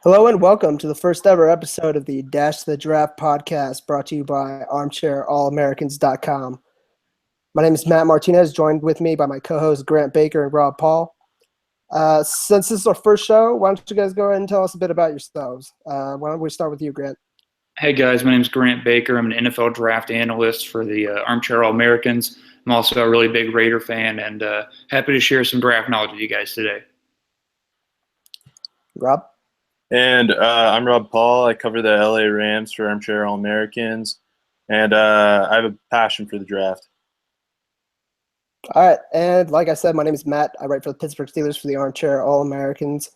Hello and welcome to the first ever episode of the Dash the Draft podcast brought to you by ArmchairAllAmericans.com. My name is Matt Martinez, joined with me by my co-hosts Grant Baker and Rob Paul. Since this is our first show, why don't you guys go ahead and tell us a bit about yourselves? Why don't we start with you, Grant? Hey guys, my name is Grant Baker. I'm an NFL draft analyst for the Armchair All Americans. I'm also a really big Raider fan and happy to share some draft knowledge with you guys today. Rob? And I'm Rob Paul. I cover the LA Rams for Armchair All Americans, and I have a passion for the draft. All right, and like I said, my name is Matt. I write for the Pittsburgh Steelers for the Armchair All Americans.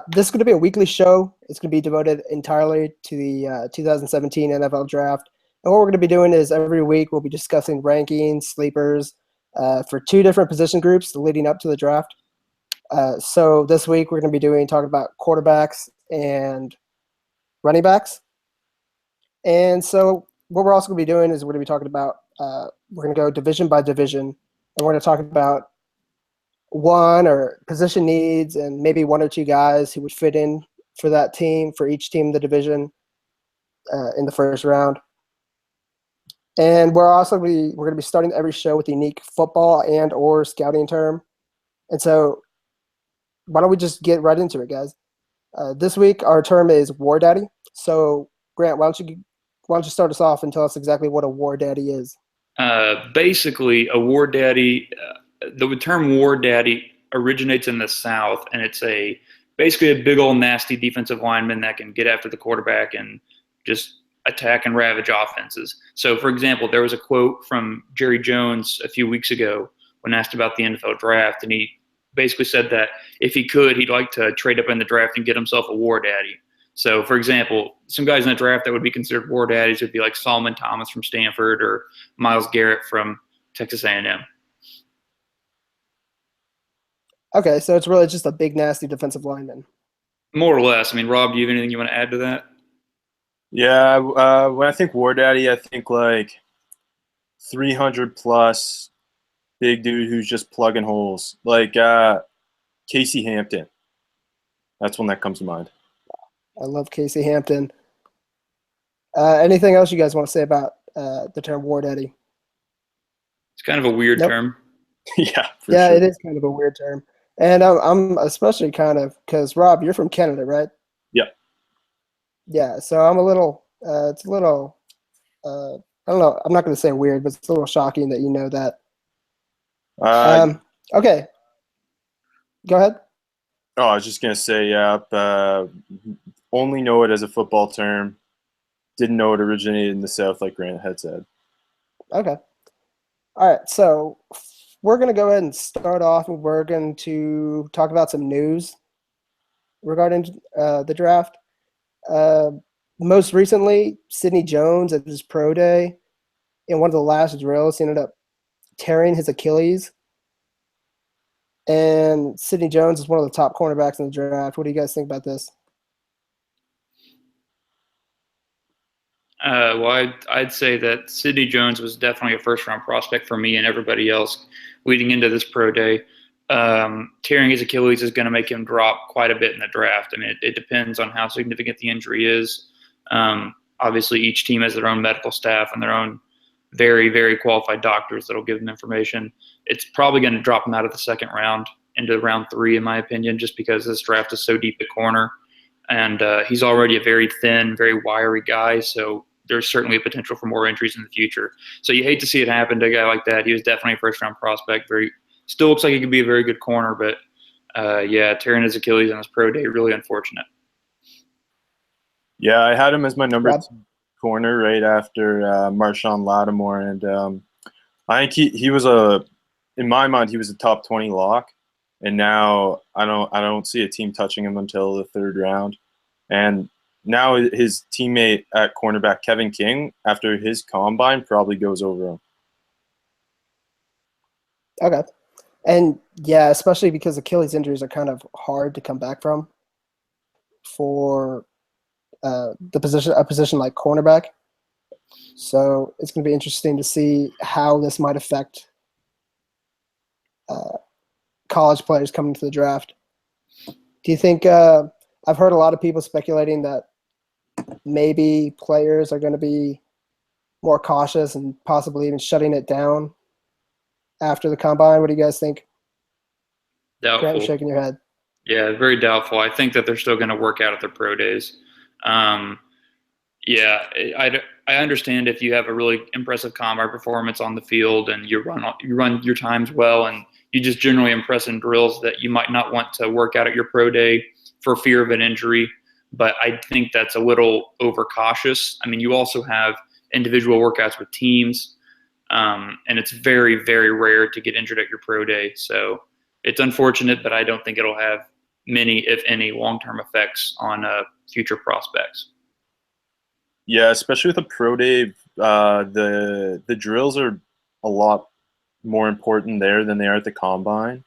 This is going to be a weekly show. It's going to be devoted entirely to the 2017 NFL Draft. And what we're going to be doing is every week we'll be discussing rankings, sleepers for two different position groups leading up to the draft. So this week we're going to be talking about quarterbacks and running backs. And so what we're also going to be doing is we're going to be talking about we're going to go division by division, and we're going to talk about one or position needs and maybe one or two guys who would fit in for that team, for each team in the division in the first round. And we're going to be starting every show with a unique football and or scouting term. And so why don't we just get right into it, guys? This week our term is War Daddy. So Grant, why don't you start us off and tell us exactly what a War Daddy is? Basically, a War Daddy. The term War Daddy originates in the South, and it's basically a big old nasty defensive lineman that can get after the quarterback and just attack and ravage offenses. So, for example, there was a quote from Jerry Jones a few weeks ago when asked about the NFL draft, and he basically said that if he could, he'd like to trade up in the draft and get himself a War Daddy. So, for example, some guys in the draft that would be considered War Daddies would be like Solomon Thomas from Stanford or Myles Garrett from Texas A&M. Okay, so it's really just a big, nasty defensive lineman. More or less. I mean, Rob, do you have anything you want to add to that? Yeah, when I think War Daddy, I think like 300 plus, big dude who's just plugging holes, like Casey Hampton. That's one that comes to mind. I love Casey Hampton. Anything else you guys want to say about the term War Daddy? It's kind of a weird term. Yeah, sure. It is kind of a weird term. And I'm especially kind of because, Rob, you're from Canada, right? Yeah. Yeah, so I'm a little it's a little I don't know, I'm not going to say weird, but it's a little shocking that you know that. Okay. Go ahead. Oh, I was just going to say, only know it as a football term. Didn't know it originated in the South, like Grant had said. Okay. All right, so we're going to go ahead and start off, and we're going to talk about some news regarding the draft. Most recently, Sidney Jones at his pro day, in one of the last drills, he ended up tearing his Achilles. And Sidney Jones is one of the top cornerbacks in the draft. What do you guys think about this? Well, I'd say that Sidney Jones was definitely a first-round prospect for me and everybody else leading into this pro day. Tearing his Achilles is going to make him drop quite a bit in the draft. I mean, it depends on how significant the injury is. Obviously, each team has their own medical staff and their own very, very qualified doctors that will give them information. It's probably going to drop him out of the second round into round 3, in my opinion, just because this draft is so deep at corner. And he's already a very thin, very wiry guy, so there's certainly a potential for more injuries in the future. So you hate to see it happen to a guy like that. He was definitely a first-round prospect. Still looks like he could be a very good corner, but tearing his Achilles on his pro day, really unfortunate. Yeah, I had him as my number 2 corner right after Marshawn Lattimore, and I think he was in my mind, he was a top 20 lock, and now I don't see a team touching him until the 3rd round, and now his teammate at cornerback Kevin King, after his combine, probably goes over him. Okay. And yeah, especially because Achilles injuries are kind of hard to come back from for a position like cornerback. So it's going to be interesting to see how this might affect college players coming to the draft. Do you think I've heard a lot of people speculating that maybe players are going to be more cautious and possibly even shutting it down after the combine. What do you guys think? Grant, Doubtful. you're shaking your head. Yeah, very doubtful. I think that they're still going to work out at their pro days. Yeah, I understand if you have a really impressive combine performance on the field and you run your times well and you just generally impress in drills that you might not want to work out at your pro day for fear of an injury. But I think that's a little overcautious. I mean, you also have individual workouts with teams, and it's very, very rare to get injured at your pro day. So it's unfortunate, but I don't think it'll have many, if any, long-term effects on future prospects. Yeah, especially with a pro day, the drills are a lot more important there than they are at the combine.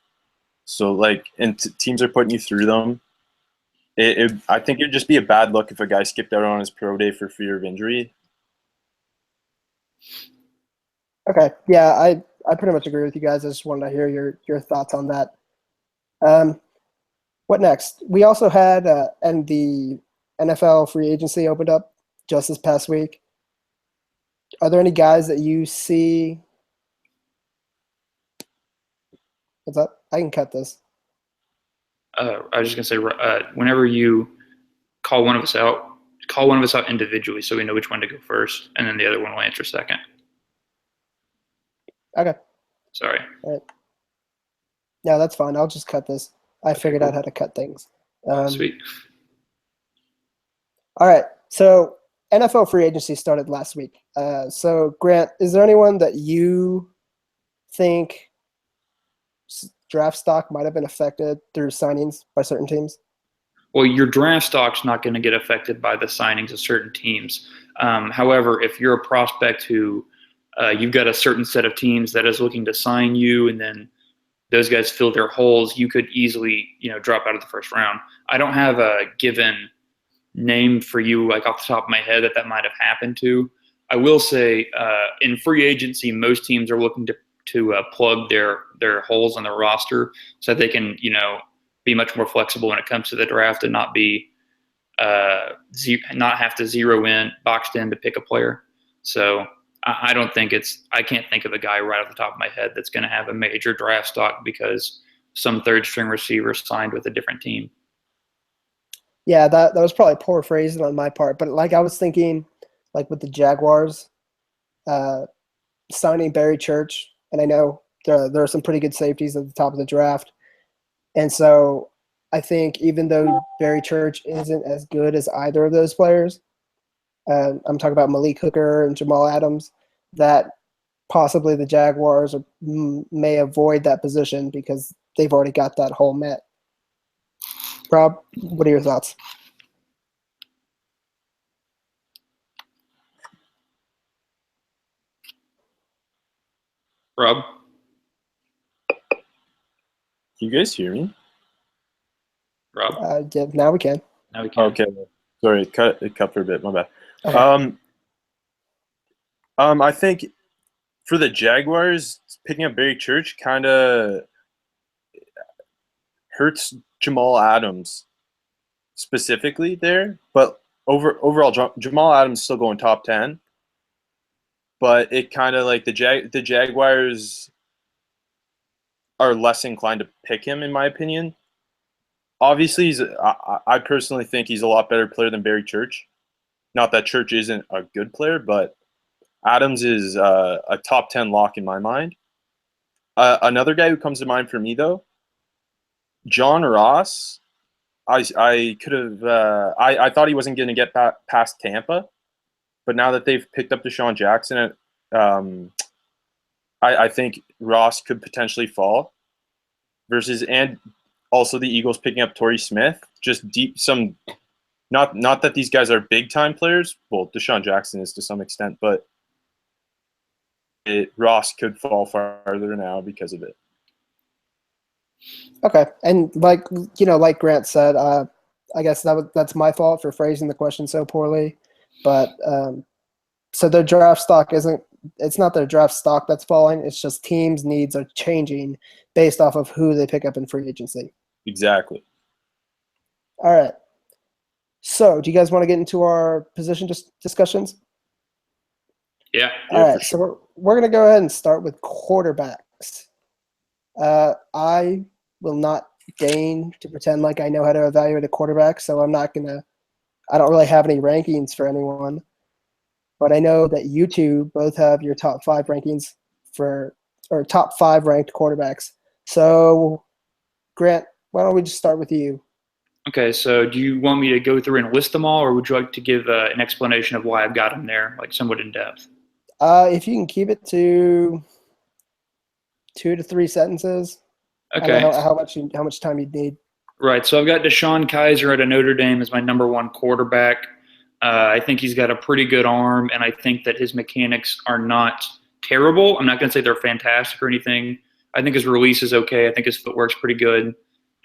So like, and teams are putting you through them. I think it'd just be a bad look if a guy skipped out on his pro day for fear of injury. Okay, yeah, I pretty much agree with you guys. I just wanted to hear your thoughts on that. What next? We also had and the NFL free agency opened up just this past week. Are there any guys that you see? What's up? I can cut this. I was just gonna say, whenever you call one of us out individually, so we know which one to go first, and then the other one will answer second. Okay. Sorry. All right. No, that's fine. I'll just cut this. I figured out how to cut things. Sweet. All right. So NFL free agency started last week. So Grant, is there anyone that you think draft stock might have been affected through signings by certain teams? Well, your draft stock's not going to get affected by the signings of certain teams. However, if you're a prospect who you've got a certain set of teams that is looking to sign you, and then those guys fill their holes, you could easily, drop out of the first round. I don't have a given name for you, like off the top of my head, that might have happened to. I will say, in free agency, most teams are looking to plug their holes on their roster so that they can, be much more flexible when it comes to the draft and not be not have to zero in, boxed in to pick a player. So I don't think I can't think of a guy right off the top of my head that's going to have a major draft stock because some third string receiver signed with a different team. Yeah, that was probably poor phrasing on my part, but like I was thinking, like with the Jaguars signing Barry Church, and I know there are some pretty good safeties at the top of the draft, and so I think even though Barry Church isn't as good as either of those players, I'm talking about Malik Hooker and Jamal Adams, that possibly the Jaguars may avoid that position because they've already got that hole met. Rob, what are your thoughts? Rob? Can you guys hear me? Rob? Yeah, now we can. Now we can. Okay. Sorry, it cut for a bit. My bad. Okay. I think for the Jaguars, picking up Barry Church kind of hurts Jamal Adams specifically there, but overall, Jamal Adams still going top 10. But it kind of like the Jaguars are less inclined to pick him, in my opinion. Obviously, I personally think he's a lot better player than Barry Church. Not that Church isn't a good player, but Adams is a top 10 lock in my mind. Another guy who comes to mind for me, though, John Ross. I could have I thought he wasn't going to get past Tampa, but now that they've picked up Deshaun Jackson, I think Ross could potentially fall. And also the Eagles picking up Torrey Smith, just deep some. Not that these guys are big time players. Well, Deshaun Jackson is to some extent, but Ross could fall farther now because of it. Okay, and like Grant said, I guess that's my fault for phrasing the question so poorly. But so their draft stock it's not their draft stock that's falling. It's just teams' needs are changing based off of who they pick up in free agency. Exactly. All right. So, do you guys want to get into our position discussions? Yeah. All right, so we're going to go ahead and start with quarterbacks. I will not deign to pretend like I know how to evaluate a quarterback, so I don't really have any rankings for anyone. But I know that you two both have your top 5 rankings or top 5 ranked quarterbacks. So, Grant, why don't we just start with you? Okay, so do you want me to go through and list them all, or would you like to give an explanation of why I've got them there, like somewhat in depth? If you can keep it to 2 to 3 sentences. Okay. I don't know how much time you'd need. Right, so I've got Deshaun Kaiser at Notre Dame as my number 1 quarterback. I think he's got a pretty good arm, and I think that his mechanics are not terrible. I'm not going to say they're fantastic or anything. I think his release is okay. I think his footwork's pretty good.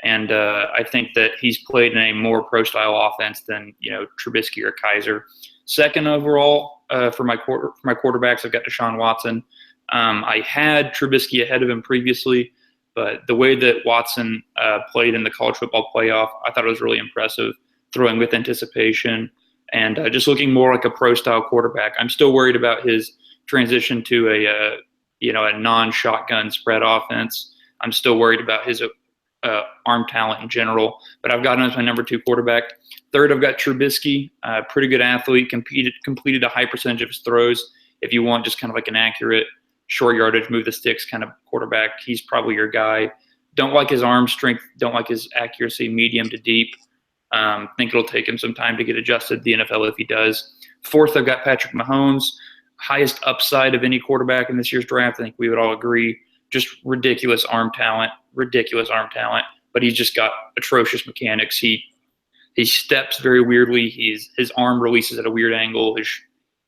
And I think that he's played in a more pro-style offense than Trubisky or Kaiser. Second overall for my quarterbacks, I've got Deshaun Watson. I had Trubisky ahead of him previously, but the way that Watson played in the college football playoff, I thought it was really impressive, throwing with anticipation and just looking more like a pro-style quarterback. I'm still worried about his transition to a non-shotgun spread offense. I'm still worried about his arm talent in general, but I've got him as my number 2 quarterback. Third, I've got Trubisky, pretty good athlete, completed a high percentage of his throws. If you want just kind of like an accurate, short yardage, move the sticks kind of quarterback, he's probably your guy. Don't like his arm strength, don't like his accuracy, medium to deep. Think it'll take him some time to get adjusted to the NFL if he does. Fourth, I've got Patrick Mahomes, highest upside of any quarterback in this year's draft. I think we would all agree. Just ridiculous arm talent, but he's just got atrocious mechanics. He steps very weirdly. His arm releases at a weird angle.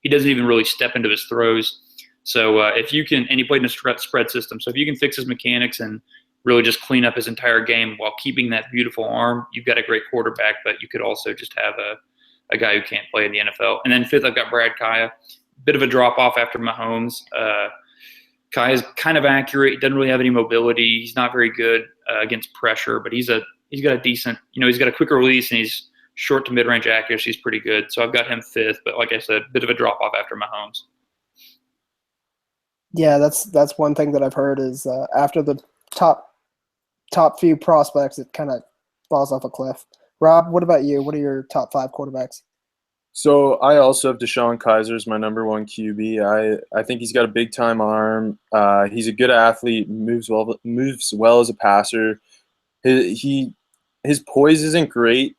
He doesn't even really step into his throws. So if you can, and he played in a spread system, so if you can fix his mechanics and really just clean up his entire game while keeping that beautiful arm, you've got a great quarterback, but you could also just have a guy who can't play in the NFL. And then fifth, I've got Brad Kaaya. Bit of a drop-off after Mahomes. Kai is kind of accurate. He doesn't really have any mobility. He's not very good against pressure, but he's got a decent, he's got a quicker release and he's short to mid-range accuracy. He's pretty good. So I've got him fifth, but like I said, bit of a drop-off after Mahomes. Yeah, that's one thing that I've heard is after the top few prospects, it kind of falls off a cliff. Rob, what about you? What are your top 5 quarterbacks? So I also have Deshaun Kaiser as my number 1 QB. I think he's got a big time arm. He's a good athlete, moves well as a passer. His poise isn't great,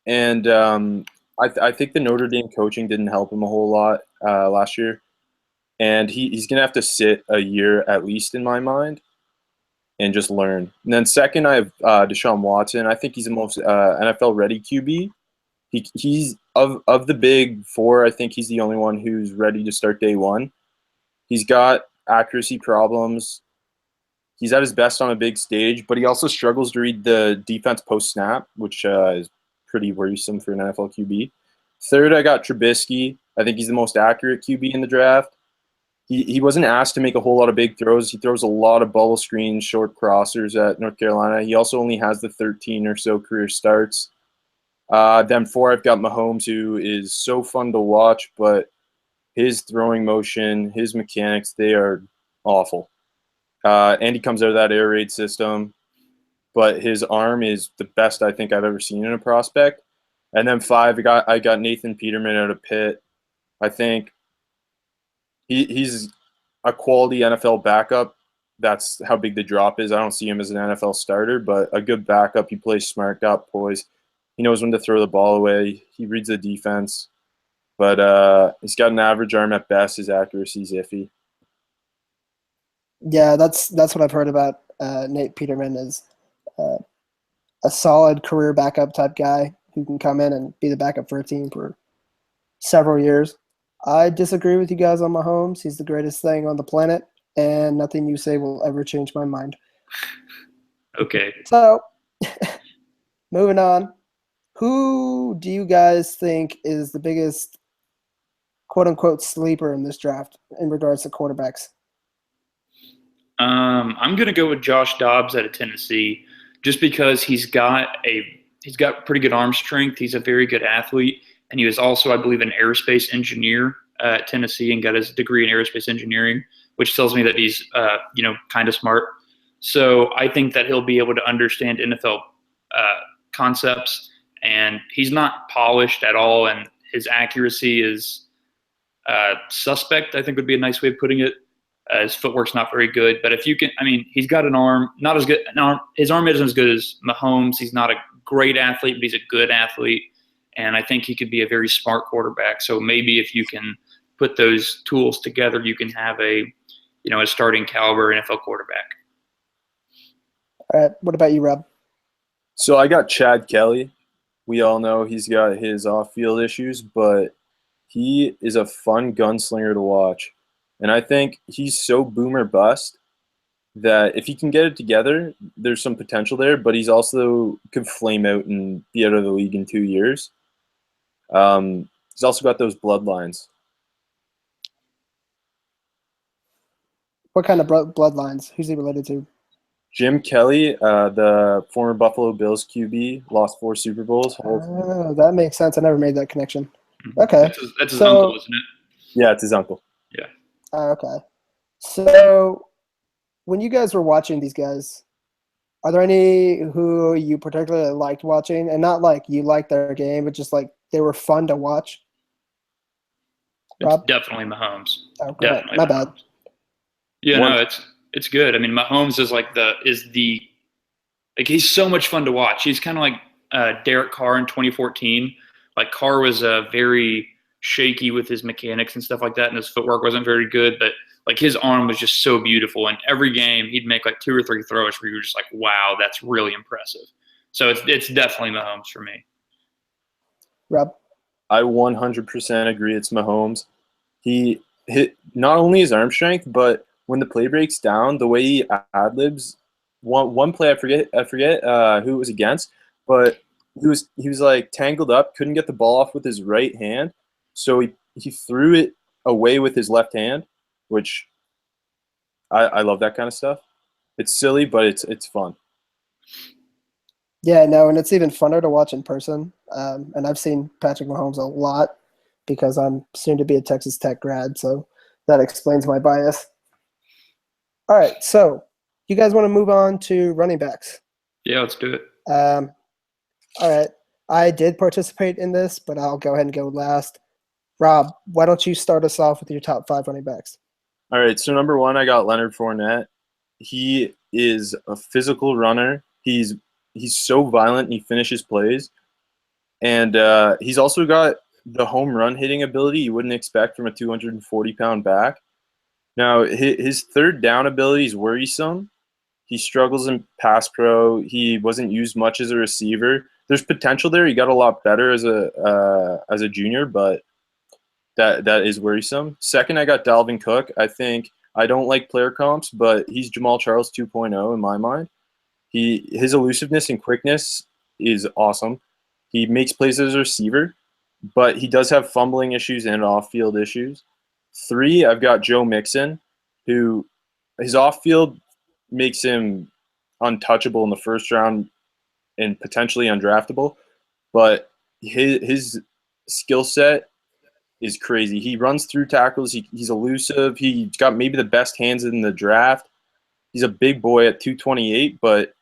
and I think the Notre Dame coaching didn't help him a whole lot last year. And he's gonna have to sit a year at least in my mind, and just learn. And then second, I have Deshaun Watson. I think he's the most NFL ready QB. He's of the big 4, I think he's the only one who's ready to start day 1. He's got accuracy problems. He's at his best on a big stage, but he also struggles to read the defense post-snap, which is pretty worrisome for an NFL QB. Third, I got Trubisky. I think he's the most accurate QB in the draft. He wasn't asked to make a whole lot of big throws. He throws a lot of bubble screens, short crossers at North Carolina. He also only has the 13 or so career starts. Then 4, I've got Mahomes, who is so fun to watch, but his throwing motion, his mechanics, they are awful. And he comes out of that air raid system, but his arm is the best I think I've ever seen in a prospect. And then 5, I got Nathan Peterman out of Pitt. I think he's a quality NFL backup. That's how big the drop is. I don't see him as an NFL starter, but a good backup. He plays smart, got poise. He knows when to throw the ball away. He reads the defense. But he's got an average arm at best. His accuracy is iffy. Yeah, that's what I've heard about Nate Peterman is a solid career backup type guy who can come in and be the backup for a team for several years. I disagree with you guys on Mahomes. He's the greatest thing on the planet, and nothing you say will ever change my mind. Okay. So, moving on. Who do you guys think is the biggest quote-unquote sleeper in this draft in regards to quarterbacks? I'm going to go with Josh Dobbs out of Tennessee just because he's got a he's got pretty good arm strength. He's a very good athlete, and he was also, I believe, an aerospace engineer at Tennessee and got his degree in aerospace engineering, which tells me that he's kind of smart. So I think that he'll be able to understand NFL concepts, and he's not polished at all, and his accuracy is suspect, I think would be a nice way of putting it. His footwork's not very good, but if you can, he's got an arm, not as good. His arm isn't as good as Mahomes. He's not a great athlete, but he's a good athlete, and I think he could be a very smart quarterback. So maybe if you can put those tools together, you can have a starting caliber NFL quarterback. All right. What about you, Rob? So I got Chad Kelly. We all know he's got his off-field issues, but he is a fun gunslinger to watch. And I think he's so boom or bust that if he can get it together, there's some potential there, but he's also could flame out and be out of the league in 2 years. He's also got those bloodlines. What kind of bloodlines? Who's he related to? Jim Kelly, the former Buffalo Bills QB, lost 4 Super Bowls. Oh, that makes sense. I never made that connection. Okay. That's his uncle, isn't it? Yeah, it's his uncle. Yeah. Okay. So when you guys were watching these guys, are there any who you particularly liked watching? And not like you liked their game, but just like they were fun to watch? Rob? It's definitely Mahomes. Oh, go ahead. My bad. Yeah, no, it's good. Mahomes is he's so much fun to watch. He's kind of like Derek Carr in 2014. Like Carr was very shaky with his mechanics and stuff like that, and his footwork wasn't very good, but like his arm was just so beautiful. And every game he'd make like 2 or 3 throws where you were just like, wow, that's really impressive. So it's definitely Mahomes for me. Rob? I 100% agree. It's Mahomes. He hit not only his arm strength, but when the play breaks down, the way he ad-libs. One play, I forget who it was against, but he was like tangled up, couldn't get the ball off with his right hand, so he threw it away with his left hand, which I love that kind of stuff. It's silly, but it's fun. Yeah, no, and it's even funner to watch in person. And I've seen Patrick Mahomes a lot because I'm soon to be a Texas Tech grad, so that explains my bias. All right, so you guys want to move on to running backs? Yeah, let's do it. All right, I did participate in this, but I'll go ahead and go last. Rob, why don't you start us off with your top 5 running backs? All right, so number 1, I got Leonard Fournette. He is a physical runner. He's so violent, and he finishes plays. And he's also got the home run hitting ability you wouldn't expect from a 240-pound back. Now, his third down ability is worrisome. He struggles in pass pro. He wasn't used much as a receiver. There's potential there. He got a lot better as a junior, but that is worrisome. Second, I got Dalvin Cook. I don't like player comps, but he's Jamal Charles 2.0 in my mind. His elusiveness and quickness is awesome. He makes plays as a receiver, but he does have fumbling issues and off-field issues. 3, I've got Joe Mixon, who his off-field makes him untouchable in the first round and potentially undraftable, but his skill set is crazy. He runs through tackles. He's elusive. He's got maybe the best hands in the draft. He's a big boy at 228, but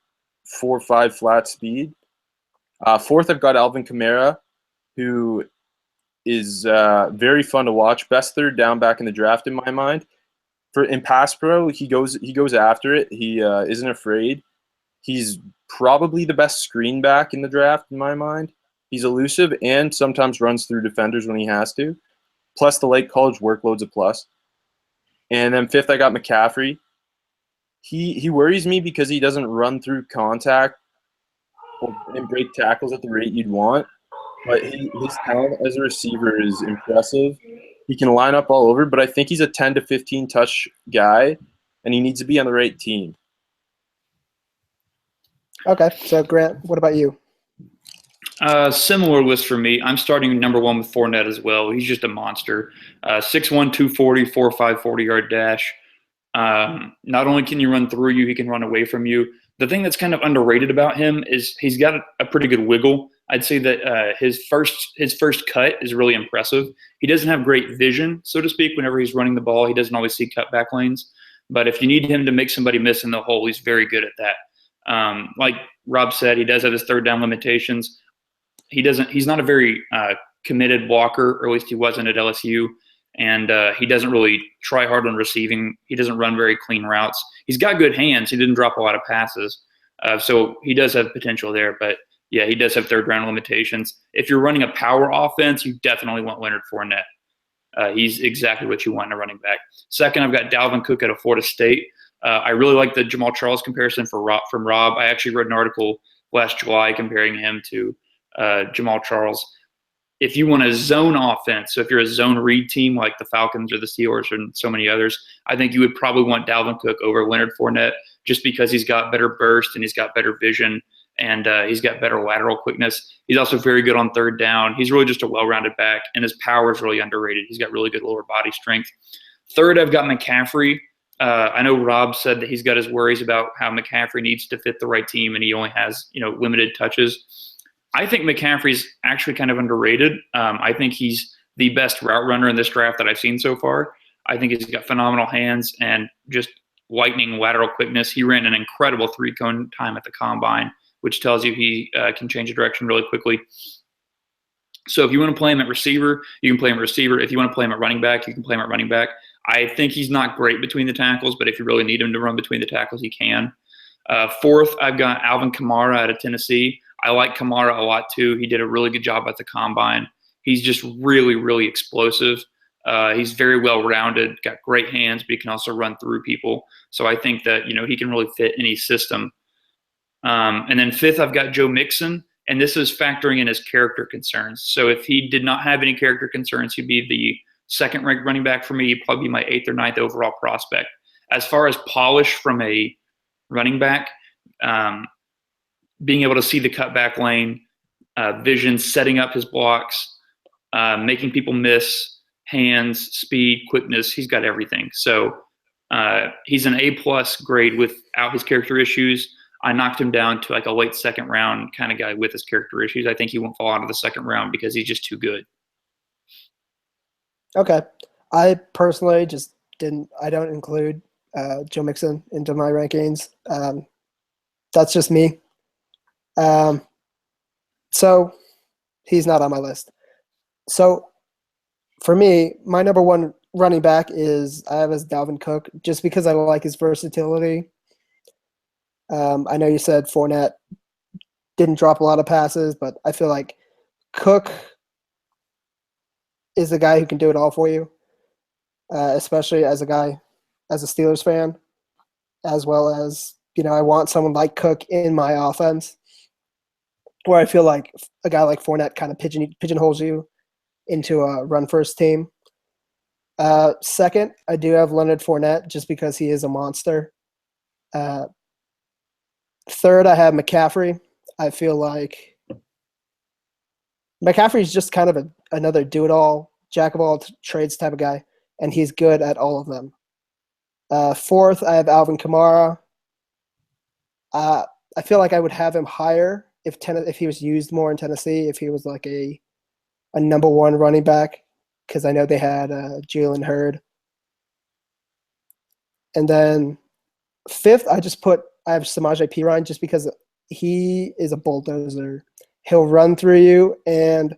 4.5 flat speed. 4th, I've got Alvin Kamara, who is very fun to watch. Best third down back in the draft in my mind. In pass pro, he goes after it. He isn't afraid. He's probably the best screen back in the draft in my mind. He's elusive and sometimes runs through defenders when he has to. Plus the late college workload's a plus. And then 5th, I got McCaffrey. He worries me because he doesn't run through contact and break tackles at the rate you'd want. But his talent as a receiver is impressive. He can line up all over, but I think he's a 10 to 15 touch guy, and he needs to be on the right team. Okay, so Grant, what about you? Similar list for me. I'm starting number 1 with Fournette as well. He's just a monster. 6'1", 240, 4.5 40-yard dash. Not only can he run through you, he can run away from you. The thing that's kind of underrated about him is he's got a pretty good wiggle. I'd say that his first cut is really impressive. He doesn't have great vision, so to speak. Whenever he's running the ball, he doesn't always see cutback lanes. But if you need him to make somebody miss in the hole, he's very good at that. Like Rob said, he does have his third down limitations. He's not a very committed blocker, or at least he wasn't at LSU. And he doesn't really try hard on receiving. He doesn't run very clean routes. He's got good hands. He didn't drop a lot of passes. So he does have potential there. But, yeah, he does have third-round limitations. If you're running a power offense, you definitely want Leonard Fournette. He's exactly what you want in a running back. Second, I've got Dalvin Cook out of Florida State. I really like the Jamal Charles comparison from Rob. I actually read an article last July comparing him to Jamal Charles. If you want a zone offense, so if you're a zone read team like the Falcons or the Steelers and so many others, I think you would probably want Dalvin Cook over Leonard Fournette just because he's got better burst and he's got better vision and he's got better lateral quickness. He's also very good on third down. He's really just a well-rounded back, and his power is really underrated. He's got really good lower body strength. Third, I've got McCaffrey. I know Rob said that he's got his worries about how McCaffrey needs to fit the right team and he only has, limited touches. I think McCaffrey's actually kind of underrated. I think he's the best route runner in this draft that I've seen so far. I think he's got phenomenal hands and just lightning lateral quickness. He ran an incredible three-cone time at the combine, which tells you he can change a direction really quickly. So if you want to play him at receiver, you can play him at receiver. If you want to play him at running back, you can play him at running back. I think he's not great between the tackles, but if you really need him to run between the tackles, he can. Fourth, I've got Alvin Kamara out of Tennessee. I like Kamara a lot too. He did a really good job at the combine. He's just really, really explosive. He's very well-rounded, got great hands, but he can also run through people. So I think that, he can really fit any system. And then fifth, I've got Joe Mixon, and this is factoring in his character concerns. So if he did not have any character concerns, he'd be the second-ranked running back for me. He'd probably be my 8th or 9th overall prospect. As far as polish from a running back, being able to see the cutback lane, vision, setting up his blocks, making people miss, hands, speed, quickness, he's got everything. So he's an A-plus grade without his character issues. I knocked him down to like a late second round kind of guy with his character issues. I think he won't fall out of the second round because he's just too good. Okay. I personally just I don't include Joe Mixon into my rankings. That's just me. So he's not on my list. So for me, my number one running back I have as Dalvin Cook, just because I like his versatility. I know you said Fournette didn't drop a lot of passes, but I feel like Cook is the guy who can do it all for you, especially as a Steelers fan, as well as, I want someone like Cook in my offense, where I feel like a guy like Fournette kind of pigeonholes you into a run-first team. Second, I do have Leonard Fournette just because he is a monster. Third, I have McCaffrey. I feel like McCaffrey's just kind of another do-it-all, jack-of-all-trades type of guy, and he's good at all of them. Fourth, I have Alvin Kamara. I feel like I would have him higher if he was used more in Tennessee, if he was like a number one running back, because I know they had Jalen Hurd. And then fifth, I have Samaje Perine just because he is a bulldozer. He'll run through you, and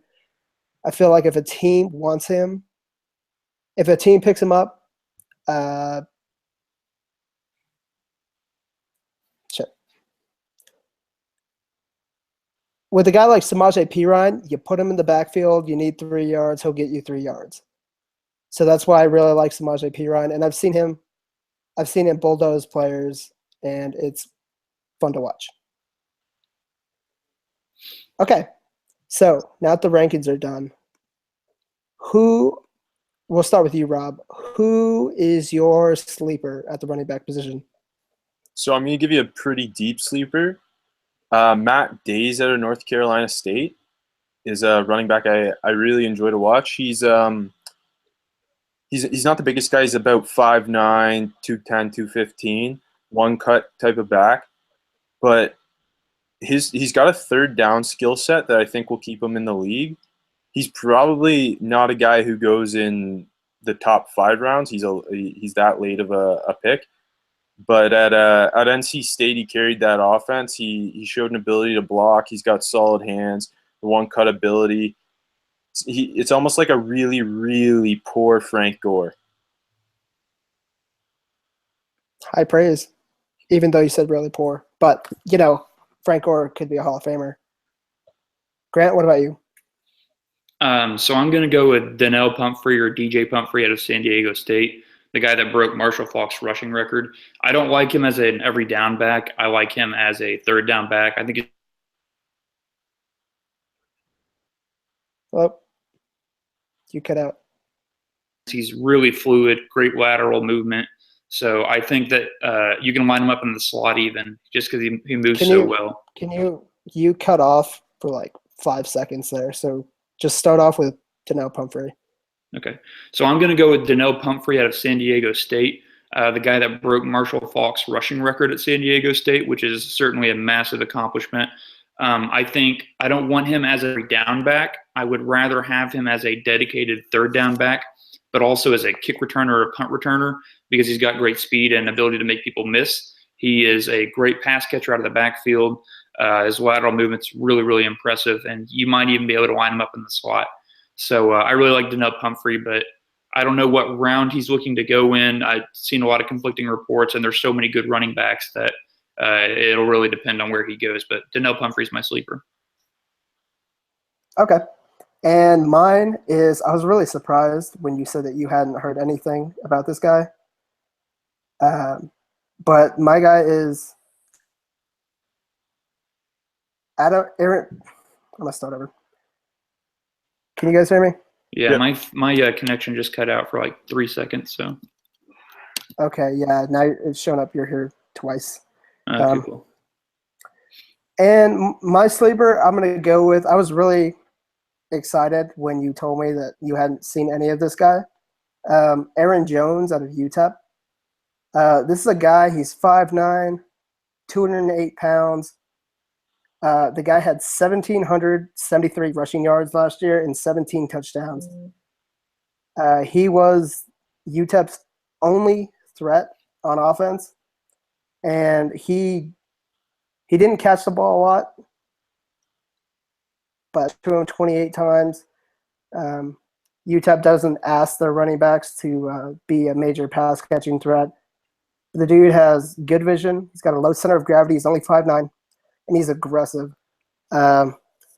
I feel like if a team wants him, if a team picks him up, with a guy like Samaje Perine, you put him in the backfield, you need 3 yards, he'll get you 3 yards. So that's why I really like Samaje Perine, and I've seen him bulldoze players, and it's fun to watch. Okay, so now that the rankings are done, we'll start with you, Rob. Who is your sleeper at the running back position? So I'm going to give you a pretty deep sleeper. Matt Days out of North Carolina State is a running back I really enjoy to watch. He's not the biggest guy. He's about 5'9", 210, 215, one cut type of back. but he's got a third down skill set that I think will keep him in the league. He's probably not a guy who goes in the top 5 rounds. He's that late of a pick. But at NC State, he carried that offense. He showed an ability to block. He's got solid hands, the one-cut ability. It's almost like a really, really poor Frank Gore. High praise, even though you said really poor. But, Frank Gore could be a Hall of Famer. Grant, what about you? So I'm going to go with Donnell Pumphrey or DJ Pumphrey out of San Diego State, the guy that broke Marshall Faulk's rushing record. I don't like him as an every down back. I like him as a third down back. I think Well, you cut out. he's really fluid, great lateral movement. So I think that you can line him up in the slot even just because he moves well. Can you cut off for like 5 seconds there? So just start off with Donnell Pumphrey. Okay. So I'm going to go with Donnell Pumphrey out of San Diego State, the guy that broke Marshall Faulk's rushing record at San Diego State, which is certainly a massive accomplishment. I think I don't want him as a down back. I would rather have him as a dedicated third down back, but also as a kick returner or a punt returner because he's got great speed and ability to make people miss. He is a great pass catcher out of the backfield. His lateral movement's really, really impressive, and you might even be able to line him up in the slot. So I really like Donnell Pumphrey, but I don't know what round he's looking to go in. I've seen a lot of conflicting reports, and there's so many good running backs that it'll really depend on where he goes. But Donnell Pumphrey's my sleeper. Okay. And mine is, I was really surprised when you said that you hadn't heard anything about this guy. But my guy is Aaron. I'm going to start over. Can you guys hear me? Yeah, yep. My connection just cut out for like 3 seconds. So. Okay, yeah. Now it's showing up. You're here twice. Okay, cool. And my sleeper, I'm going to go with, I was really excited when you told me that you hadn't seen any of this guy. Aaron Jones out of UTEP. This is a guy, he's 5'9", 208 pounds. The guy had 1,773 rushing yards last year and 17 touchdowns. He was UTEP's only threat on offense, and he didn't catch the ball a lot, but 228 times. UTEP doesn't ask their running backs to be a major pass catching threat. The dude has good vision. He's got a low center of gravity. He's only 5'9". And he's aggressive.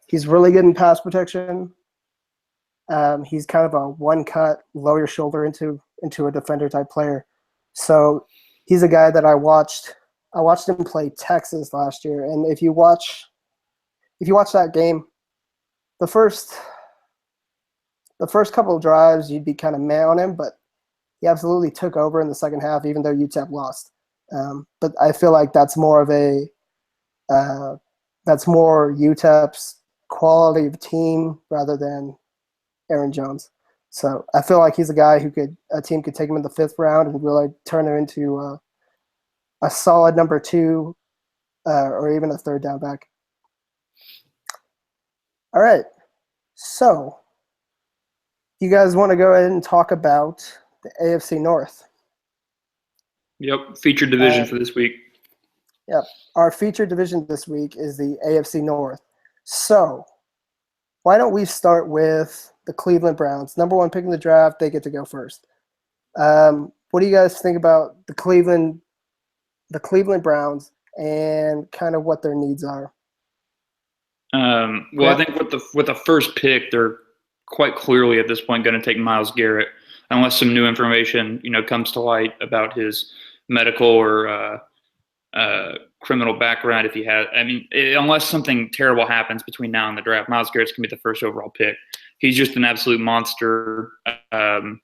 He's really good in pass protection. He's kind of a one-cut, lower your shoulder into a defender type player. So he's a guy that I watched him play Texas last year. And if you watch that game, the first couple of drives you'd be kind of meh on him, but he absolutely took over in the second half, even though UTEP lost. But I feel like that's more UTEP's quality of team rather than Aaron Jones. So I feel like he's a guy a team could take him in the 5th round and really turn him into a solid number 2 or even a third down back. All right. So you guys want to go ahead and talk about the AFC North? Yep, featured division for this week. Yep. Our featured division this week is the AFC North. So why don't we start with the Cleveland Browns? Number 1 pick in the draft, they get to go first. What do you guys think about the Cleveland Browns and kind of what their needs are? Well, I think with the first pick, they're quite clearly at this point going to take Myles Garrett, unless some new information comes to light about his medical or criminal background. If he has, unless something terrible happens between now and the draft, Myles Garrett's gonna be the first overall pick. He's just an absolute monster. I've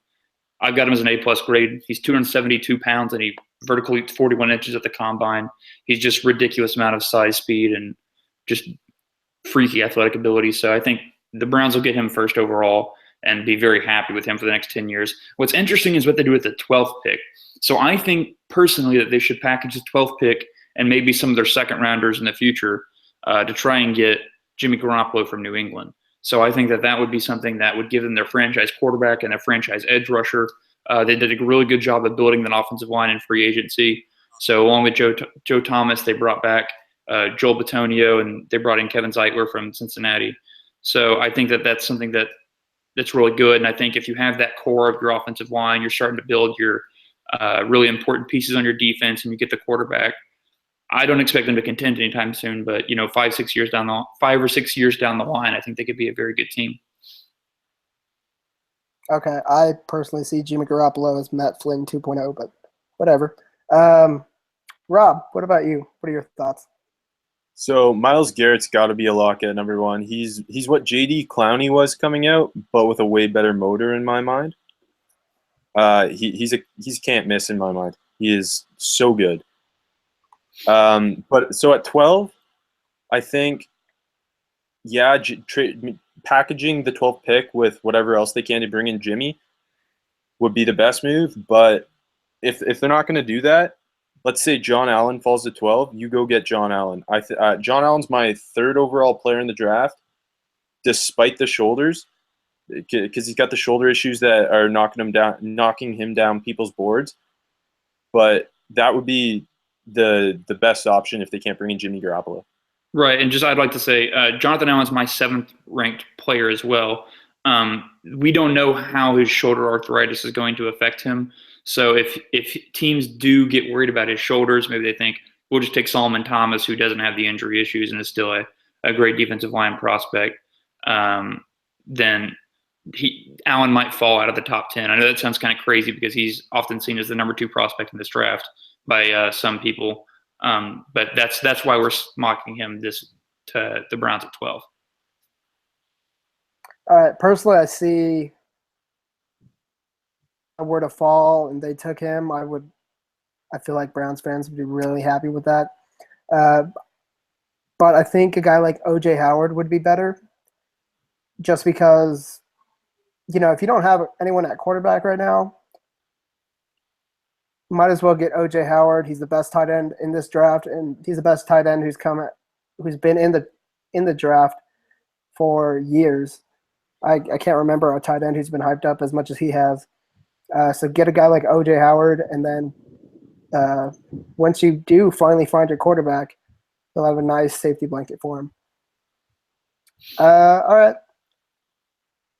got him as an A+ grade. He's 272 pounds and he vertical leaped 41 inches at the combine. He's just ridiculous amount of size, speed, and just freaky athletic ability. So I think the Browns will get him first overall and be very happy with him for the next 10 years. What's interesting is what they do with the 12th pick. So I think personally that they should package the 12th pick and maybe some of their second rounders in the future to try and get Jimmy Garoppolo from New England. So I think that would be something that would give them their franchise quarterback and their franchise edge rusher. They did a really good job of building that offensive line in free agency. So along with Joe Thomas, they brought back Joel Bitonio, and they brought in Kevin Zeitler from Cincinnati. So I think that's something that's really good. And I think if you have that core of your offensive line, you're starting to build your really important pieces on your defense, and you get the quarterback. I don't expect them to contend anytime soon, but 5 or 6 years down the line, I think they could be a very good team. Okay, I personally see Jimmy Garoppolo as Matt Flynn 2.0, but whatever. Rob, what about you? What are your thoughts? So Myles Garrett's got to be a lock at number one. He's what J.D. Clowney was coming out, but with a way better motor in my mind. He's can't miss in my mind. He is so good. But so at 12, I think, yeah, packaging the 12th pick with whatever else they can to bring in Jimmy would be the best move. But if they're not going to do that, let's say John Allen falls to 12, you go get John Allen. John Allen's my 3rd overall player in the draft, despite the shoulders, because he's got the shoulder issues that are knocking him down people's boards. But that would be the best option if they can't bring in Jimmy Garoppolo. Right, and I'd like to say Jonathan Allen's my 7th ranked player as well. We don't know how his shoulder arthritis is going to affect him. So if teams do get worried about his shoulders, maybe they think we'll just take Solomon Thomas, who doesn't have the injury issues and is still a great defensive line prospect. Then Allen might fall out of the top 10. I know that sounds kind of crazy because he's often seen as the number 2 prospect in this draft by some people. But that's why we're mocking him to the Browns at 12. All right. Personally, I see were to fall and they took him, I feel like Browns fans would be really happy with that. But I think a guy like O.J. Howard would be better, just because, if you don't have anyone at quarterback right now, might as well get O.J. Howard. He's the best tight end in this draft, and he's the best tight end who's been in the draft for years. I can't remember a tight end who's been hyped up as much as he has. So get a guy like O.J. Howard, and then once you do finally find your quarterback, you'll have a nice safety blanket for him. All right.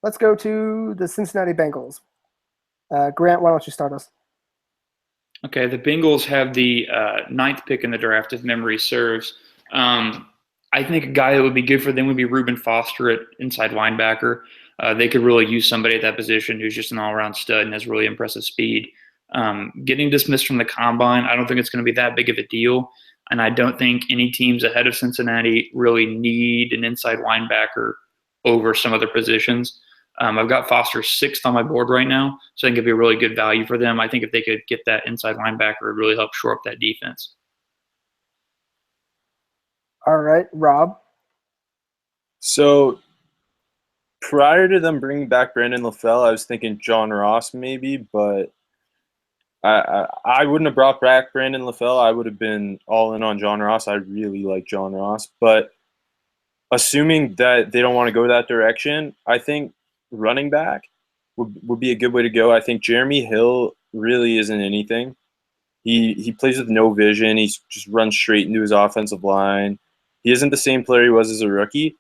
Let's go to the Cincinnati Bengals. Grant, why don't you start us? Okay, the Bengals have the 9th pick in the draft, if memory serves. I think a guy that would be good for them would be Reuben Foster at inside linebacker. They could really use somebody at that position who's just an all-around stud and has really impressive speed. Getting dismissed from the combine, I don't think it's going to be that big of a deal, and I don't think any teams ahead of Cincinnati really need an inside linebacker over some other positions. I've got Foster 6th on my board right now, so I think it'd be a really good value for them. I think if they could get that inside linebacker, it would really help shore up that defense. All right, Rob. So prior to them bringing back Brandon LaFell, I was thinking John Ross maybe, but I wouldn't have brought back Brandon LaFell. I would have been all in on John Ross. I really like John Ross. But assuming that they don't want to go that direction, I think running back would be a good way to go. I think Jeremy Hill really isn't anything. He plays with no vision. He just runs straight into his offensive line. He isn't the same player he was as a rookie.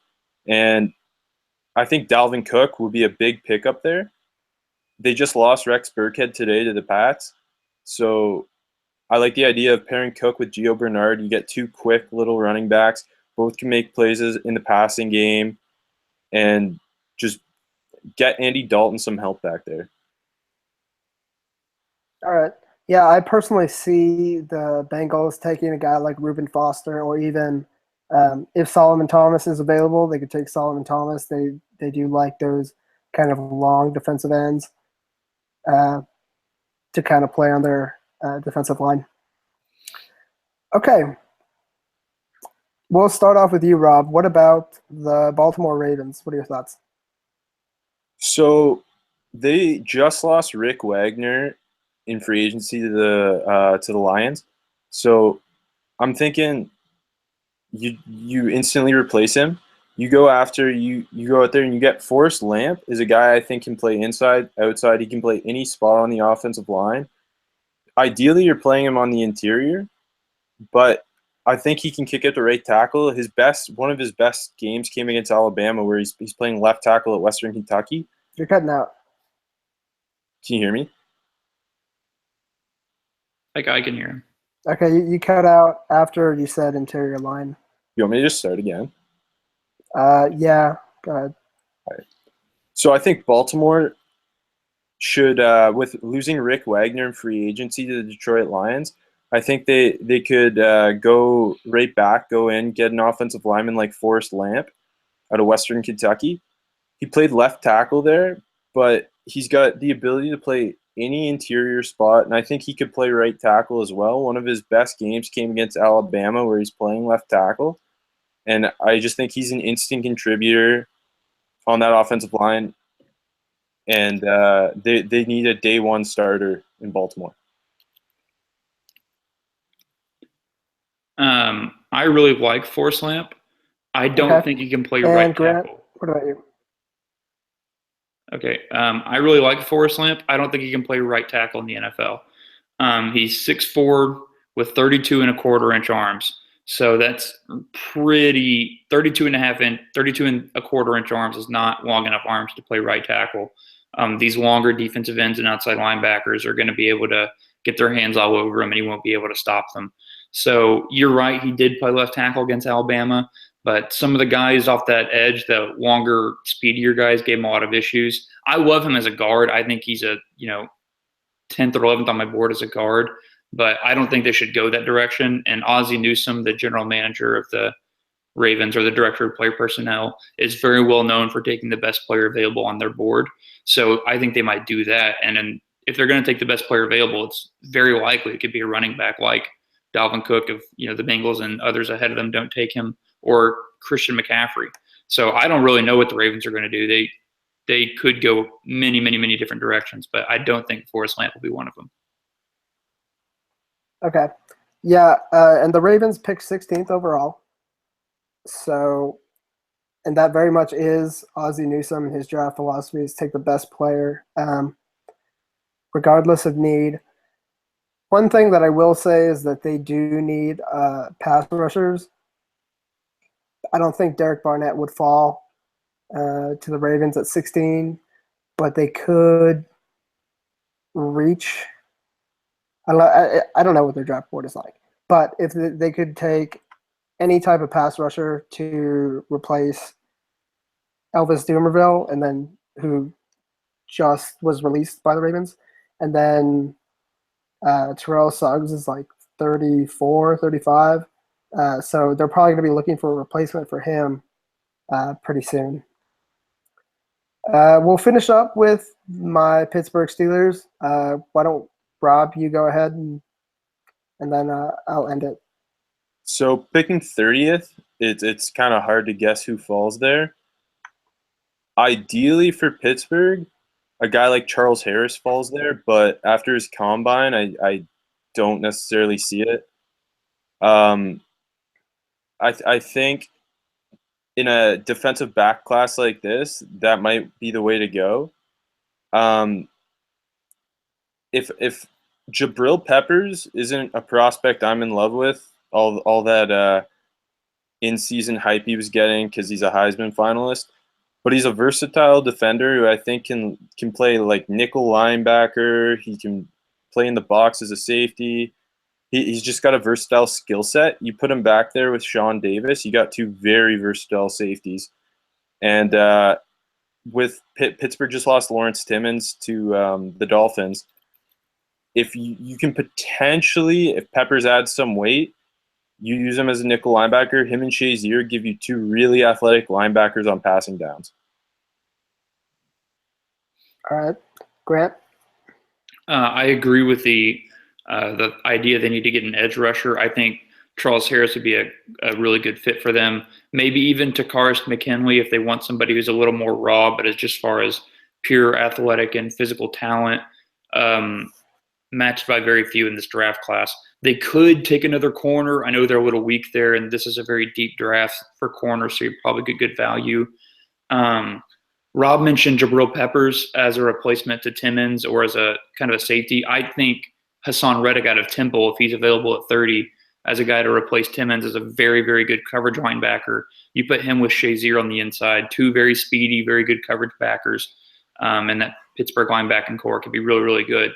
And I think Dalvin Cook will be a big pickup there. They just lost Rex Burkhead today to the Pats. So I like the idea of pairing Cook with Gio Bernard. You get 2 quick little running backs. Both can make plays in the passing game and just get Andy Dalton some help back there. All right. Yeah, I personally see the Bengals taking a guy like Reuben Foster, or even if Solomon Thomas is available, they could take Solomon Thomas. They do like those kind of long defensive ends to kind of play on their defensive line. Okay. We'll start off with you, Rob. What about the Baltimore Ravens? What are your thoughts? So they just lost Rick Wagner in free agency to the Lions. So I'm thinking you instantly replace him. You go after you go out there and you get Forrest Lamp is a guy I think can play inside, outside. He can play any spot on the offensive line. Ideally, you're playing him on the interior, but I think he can kick out the right tackle. One of his best games came against Alabama, where he's playing left tackle at Western Kentucky. You're cutting out. Can you hear me? Like I can hear him. Okay, you cut out after you said interior line. You want me to just start again? Yeah, go ahead. So I think Baltimore should, with losing Rick Wagner in free agency to the Detroit Lions, I think they could go right back, go in, get an offensive lineman like Forrest Lamp out of Western Kentucky. He played left tackle there, but he's got the ability to play any interior spot, and I think he could play right tackle as well. One of his best games came against Alabama, where he's playing left tackle, and I just think he's an instant contributor on that offensive line, and they need a day one starter in Baltimore. I really like Forrest Lamp. I don't think he can play And right Grant, tackle. what about you? Okay. I really like Forrest Lamp. I don't think he can play right tackle in the NFL. He's 6'4" with 32 and a quarter inch arms. So that's pretty 32 and a quarter inch arms is not long enough arms to play right tackle. These longer defensive ends and outside linebackers are going to be able to get their hands all over him, and he won't be able to stop them. So you're right, he did play left tackle against Alabama, but some of the guys off that edge, the longer, speedier guys, gave him a lot of issues. I love him as a guard. I think he's a 10th or 11th on my board as a guard, but I don't think they should go that direction. And Ozzie Newsome, the general manager of the Ravens or the director of player personnel, is very well known for taking the best player available on their board. So I think they might do that. And then if they're going to take the best player available, it's very likely it could be a running back like Dalvin Cook if the Bengals and others ahead of them don't take him, or Christian McCaffrey. So I don't really know what the Ravens are going to do. They could go many, many, many different directions, but I don't think Forrest Lamp will be one of them. Okay. Yeah, and the Ravens picked 16th overall. So, and that very much is Ozzie Newsome and his draft philosophy is take the best player, regardless of need. One thing that I will say is that they do need pass rushers. I don't think Derek Barnett would fall to the Ravens at 16, but they could reach. I don't know what their draft board is like, but if they could take any type of pass rusher to replace Elvis Dumervil, and then who just was released by the Ravens, and then Terrell Suggs is like 34, 35. So they're probably going to be looking for a replacement for him pretty soon. We'll finish up with my Pittsburgh Steelers. Why don't, Rob, you go ahead and then I'll end it. So picking 30th, it's kind of hard to guess who falls there. Ideally for Pittsburgh, a guy like Charles Harris falls there, but after his combine, I don't necessarily see it. I think in a defensive back class like this, that might be the way to go. If Jabril Peppers isn't a prospect I'm in love with, all that in-season hype he was getting because he's a Heisman finalist, but he's a versatile defender who I think can play like nickel linebacker. He can play in the box as a safety. He's just got a versatile skill set. You put him back there with Sean Davis, you got two very versatile safeties. And with Pittsburgh just lost Lawrence Timmons to the Dolphins. If you can potentially, if Peppers adds some weight, you use him as a nickel linebacker. Him and Shazier give you two really athletic linebackers on passing downs. All right. Grant? I agree with the idea they need to get an edge rusher. I think Charles Harris would be a really good fit for them. Maybe even Takaris McKinley if they want somebody who's a little more raw, but as just far as pure athletic and physical talent, matched by very few in this draft class. They could take another corner. I know they're a little weak there, and this is a very deep draft for corners, so you probably get good value. Rob mentioned Jabril Peppers as a replacement to Timmons or as a kind of a safety. I think Hassan Reddick out of Temple, if he's available at 30, as a guy to replace Timmons, is a very, very good coverage linebacker. You put him with Shazier on the inside, two very speedy, very good coverage backers, and that Pittsburgh linebacking core could be really, really good.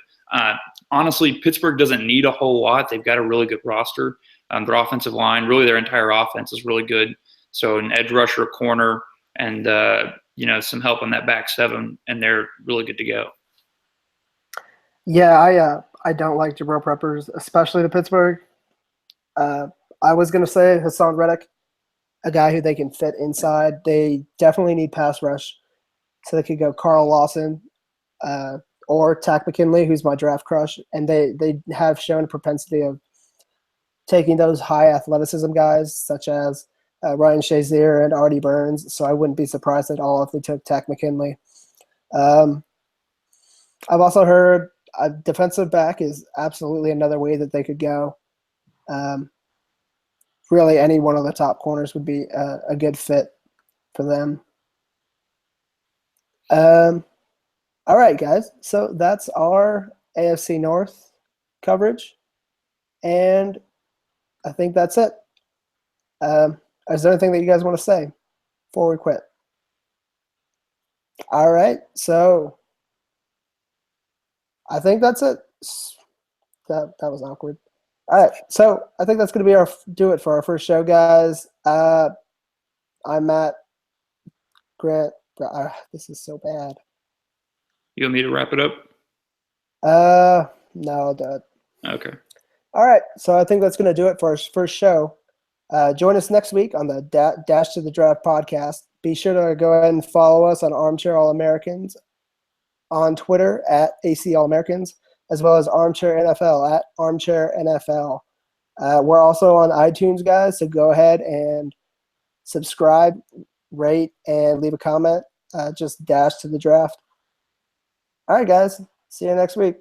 Honestly, Pittsburgh doesn't need a whole lot. They've got a really good roster. Their offensive line, really their entire offense is really good. So an edge rusher, a corner, and some help on that back seven, and they're really good to go. Yeah, I don't like Jabril Peppers, especially the Pittsburgh. I was going to say Hassan Reddick, a guy who they can fit inside. They definitely need pass rush, so they could go Carl Lawson or Takk McKinley, who's my draft crush, and they have shown a propensity of taking those high athleticism guys such as Ryan Shazier and Artie Burns, so I wouldn't be surprised at all if they took Takk McKinley. I've also heard a defensive back is absolutely another way that they could go. Really, any one of the top corners would be a good fit for them. All right, guys. So that's our AFC North coverage, and I think that's it. Is there anything that you guys want to say before we quit? All right. So I think that's it. That was awkward. All right, so I think that's going to be do it for our first show, guys. I'm Matt. Grant. This is so bad. You want me to wrap it up? No, I'll do it. Okay. All right, so I think that's going to do it for our first show. Join us next week on the Dash to the Draft podcast. Be sure to go ahead and follow us on Armchair All-Americans on Twitter at AC All-Americans, as well as Armchair NFL at Armchair NFL. We're also on iTunes, guys, so go ahead and subscribe, rate, and leave a comment. Just Dash to the Draft. All right, guys. See you next week.